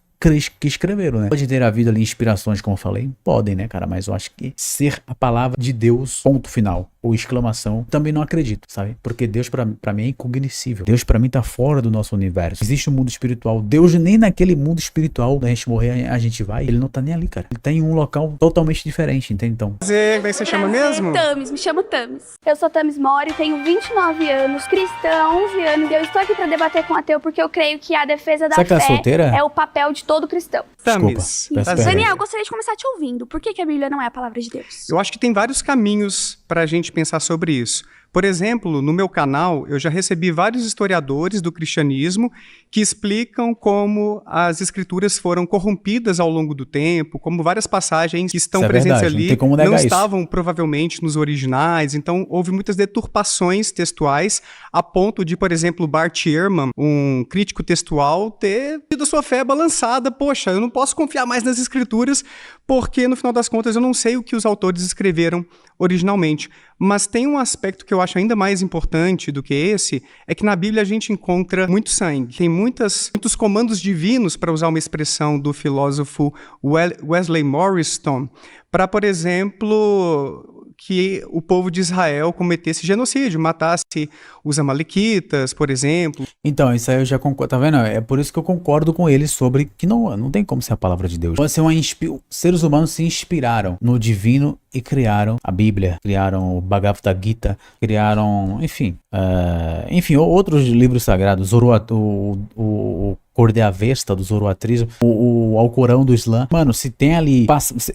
que escreveram, né? Pode ter havido ali inspirações, como eu falei, podem, né, cara? Mas eu acho que ser a palavra de Deus, ponto final, ou exclamação, também não acredito, sabe? Porque Deus pra mim é incognoscível. Deus pra mim tá fora do nosso universo. Existe um mundo espiritual. Deus nem naquele mundo espiritual, da gente morrer, a gente vai. Ele não tá nem ali, cara. Ele tá em um local totalmente diferente, entende? Então. Como é que você chama mesmo? Tamis, me chamo Tamis. Eu sou Tamis Mori, tenho 29 anos, cristã há 11 anos. E eu estou aqui pra debater com o ateu porque eu creio que a defesa da fé é o papel de todo cristão. Tamis. Daniel, eu gostaria de começar te ouvindo. Por que a Bíblia não é a palavra de Deus? Eu acho que tem vários caminhos pra gente pensar sobre isso. Por exemplo, no meu canal, eu já recebi vários historiadores do cristianismo que explicam como as escrituras foram corrompidas ao longo do tempo, como várias passagens que estão presentes ali não estavam provavelmente nos originais. Então, houve muitas deturpações textuais a ponto de, por exemplo, Bart Ehrman, um crítico textual, ter tido a sua fé balançada. Poxa, eu não posso confiar mais nas escrituras porque, no final das contas, eu não sei o que os autores escreveram originalmente. Mas tem um aspecto que eu acho ainda mais importante do que esse, é que na Bíblia a gente encontra muito sangue. Tem muitos comandos divinos, para usar uma expressão do filósofo Wesley Morriston, para, por exemplo, que o povo de Israel cometesse genocídio, matasse os amalequitas, por exemplo. Então, isso aí eu já concordo, tá vendo? É por isso que eu concordo com ele sobre que não tem como ser a palavra de Deus. Seres humanos se inspiraram no divino e criaram a Bíblia, criaram o Bhagavad Gita, criaram, enfim, outros livros sagrados, o Cordeia Vesta do Zoroatrismo, o Alcorão do Islã. Mano, se tem ali,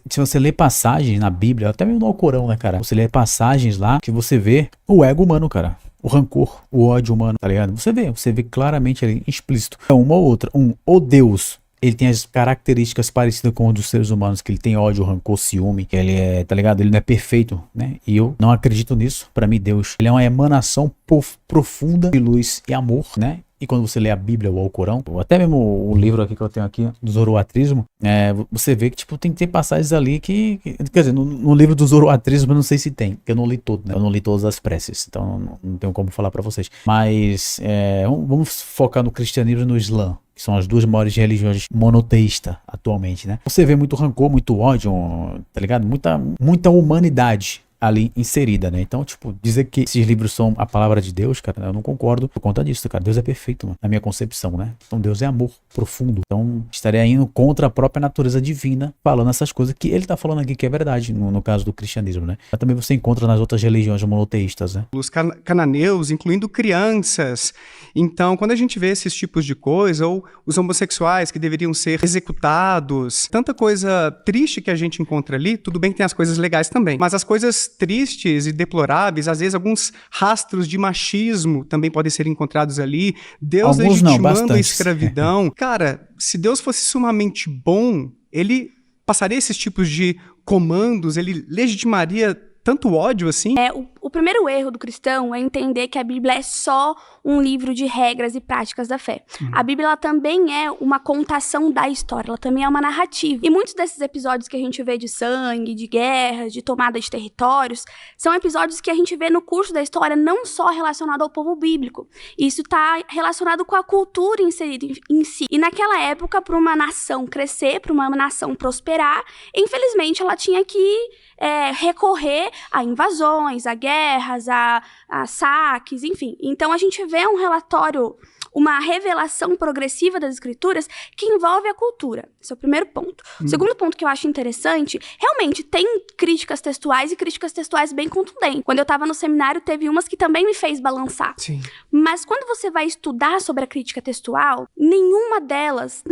se você lê passagens na Bíblia, até mesmo no Alcorão, né, cara? Você lê passagens lá que você vê o ego humano, cara. O rancor, o ódio humano, tá ligado? Você vê claramente ali, explícito. É uma ou outra. O Deus, ele tem as características parecidas com os dos seres humanos, que ele tem ódio, rancor, ciúme, que ele é, tá ligado? Ele não é perfeito, né? E eu não acredito nisso. Pra mim, Deus, ele é uma emanação profunda de luz e amor, né? E quando você lê a Bíblia ou o Corão, ou até mesmo o livro aqui que eu tenho aqui, do Zoroatrismo, você vê que, tipo, tem que ter passagens ali que quer dizer, no livro do Zoroatrismo eu não sei se tem, porque eu não li todo, né? Eu não li todas as preces, então não tenho como falar pra vocês. Mas, vamos focar no cristianismo e no Islã, que são as duas maiores religiões monoteístas atualmente, né? Você vê muito rancor, muito ódio, tá ligado? Muita humanidade ali inserida, né? Então, tipo, dizer que esses livros são a palavra de Deus, cara, eu não concordo por conta disso, cara. Deus é perfeito, mano, na minha concepção, né? Então Deus é amor profundo. Então estaria indo contra a própria natureza divina, falando essas coisas que ele tá falando aqui que é verdade, no caso do cristianismo, né? Mas também você encontra nas outras religiões monoteístas, né? Os cananeus, incluindo crianças. Então, quando a gente vê esses tipos de coisa, ou os homossexuais que deveriam ser executados, tanta coisa triste que a gente encontra ali, tudo bem que tem as coisas legais também, mas as coisas tristes e deploráveis, às vezes alguns rastros de machismo também podem ser encontrados ali, Deus legitimando a escravidão. Cara, se Deus fosse sumamente bom, ele passaria esses tipos de comandos, ele legitimaria tanto ódio assim? O primeiro erro do cristão é entender que a Bíblia é só um livro de regras e práticas da fé. A Bíblia ela também é uma contação da história, ela também é uma narrativa. E muitos desses episódios que a gente vê de sangue, de guerras, de tomada de territórios, são episódios que a gente vê no curso da história não só relacionado ao povo bíblico. Isso está relacionado com a cultura inserida em si. E naquela época, para uma nação crescer, para uma nação prosperar, infelizmente ela tinha que recorrer a invasões, a guerras, a saques, enfim. Então a gente vê um relatório, uma revelação progressiva das escrituras que envolve a cultura. Esse é o primeiro ponto. O segundo ponto que eu acho interessante, realmente tem críticas textuais e críticas textuais bem contundentes. Quando eu estava no seminário, teve umas que também me fez balançar. Sim. Mas quando você vai estudar sobre a crítica textual, nenhuma delas,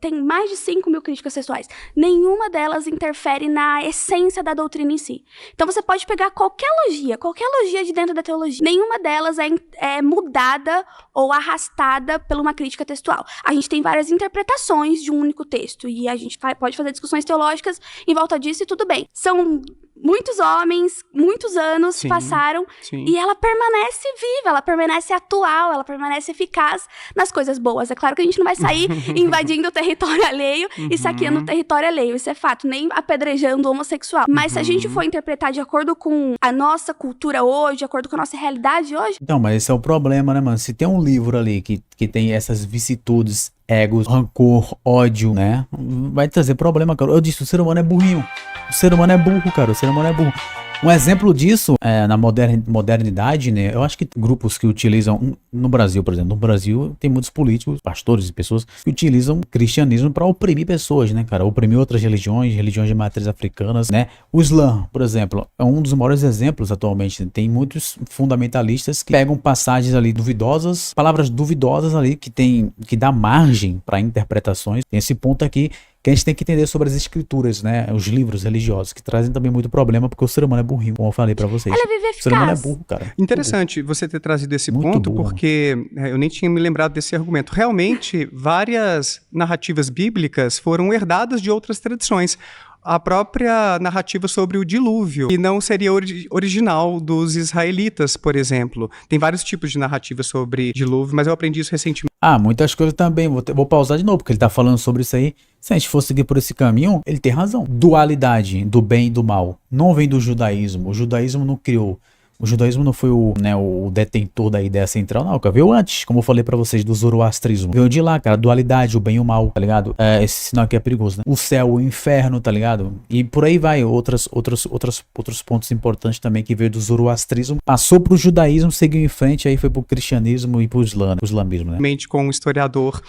tem mais de 5.000 críticas textuais, nenhuma delas interfere na essência da doutrina em si. Então você pode pegar qualquer logia de dentro da teologia, nenhuma delas é mudada ou arrastada por uma crítica textual. A gente tem várias interpretações de um único texto e a gente pode fazer discussões teológicas em volta disso e tudo bem. São muitos homens, muitos anos passaram e ela permanece viva, ela permanece atual, ela permanece eficaz nas coisas boas. É claro que a gente não vai sair invadindo o território alheio e saqueando o território alheio, isso é fato, nem apedrejando o homossexual. Mas se a gente for interpretar de acordo com a nossa cultura hoje, de acordo com a nossa realidade hoje... Então, mas esse é o problema, né, mano? Se tem um livro ali que tem essas vicissitudes, egos, rancor, ódio, né? Vai trazer problema, cara. Eu disse, o ser humano é burrinho. O ser humano é burro, cara. O ser humano é burro. Um exemplo disso, na modernidade, né? Eu acho que grupos que utilizam, no Brasil, por exemplo, no Brasil tem muitos políticos, pastores e pessoas que utilizam o cristianismo para oprimir pessoas, né, cara? Oprimir outras religiões de matriz africanas, né? O Islã, por exemplo, é um dos maiores exemplos atualmente. Tem muitos fundamentalistas que pegam passagens ali duvidosas, palavras duvidosas ali que dá margem para interpretações. Tem esse ponto aqui que a gente tem que entender sobre as escrituras, né? Os livros religiosos, que trazem também muito problema, porque o ser humano é burrinho, como eu falei pra vocês. Ela vive eficaz. O ser humano é burro, cara. Interessante você ter trazido esse ponto, burro, porque eu nem tinha me lembrado desse argumento. Realmente, várias narrativas bíblicas foram herdadas de outras tradições. A própria narrativa sobre o dilúvio, que não seria original dos israelitas, por exemplo. Tem vários tipos de narrativa sobre dilúvio, mas eu aprendi isso recentemente. Muitas coisas também. Vou pausar de novo, porque ele tá falando sobre isso aí. Se a gente for seguir por esse caminho, ele tem razão. Dualidade do bem e do mal não vem do judaísmo. O judaísmo não criou. O judaísmo não foi o detentor da ideia central, não, cara. Veio antes, como eu falei pra vocês, do zoroastrismo. Veio de lá, cara, dualidade, o bem e o mal, tá ligado? Esse sinal aqui é perigoso, né? O céu, o inferno, tá ligado? E por aí vai, outros pontos importantes também que veio do zoroastrismo. Passou pro judaísmo, seguiu em frente, aí foi pro cristianismo e pro islamismo, né? Com um historiador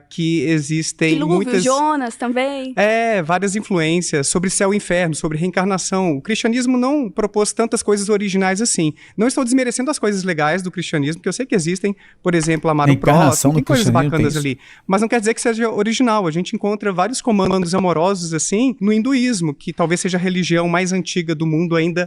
que existem Dilúvio, muitas... Jonas também. Várias influências sobre céu e inferno, sobre reencarnação. O cristianismo não propôs tantas coisas originais assim. Não estou desmerecendo as coisas legais do cristianismo, porque eu sei que existem, por exemplo, amar o próximo, tem coisas bacanas ali. Mas não quer dizer que seja original. A gente encontra vários comandos amorosos assim no hinduísmo, que talvez seja a religião mais antiga do mundo ainda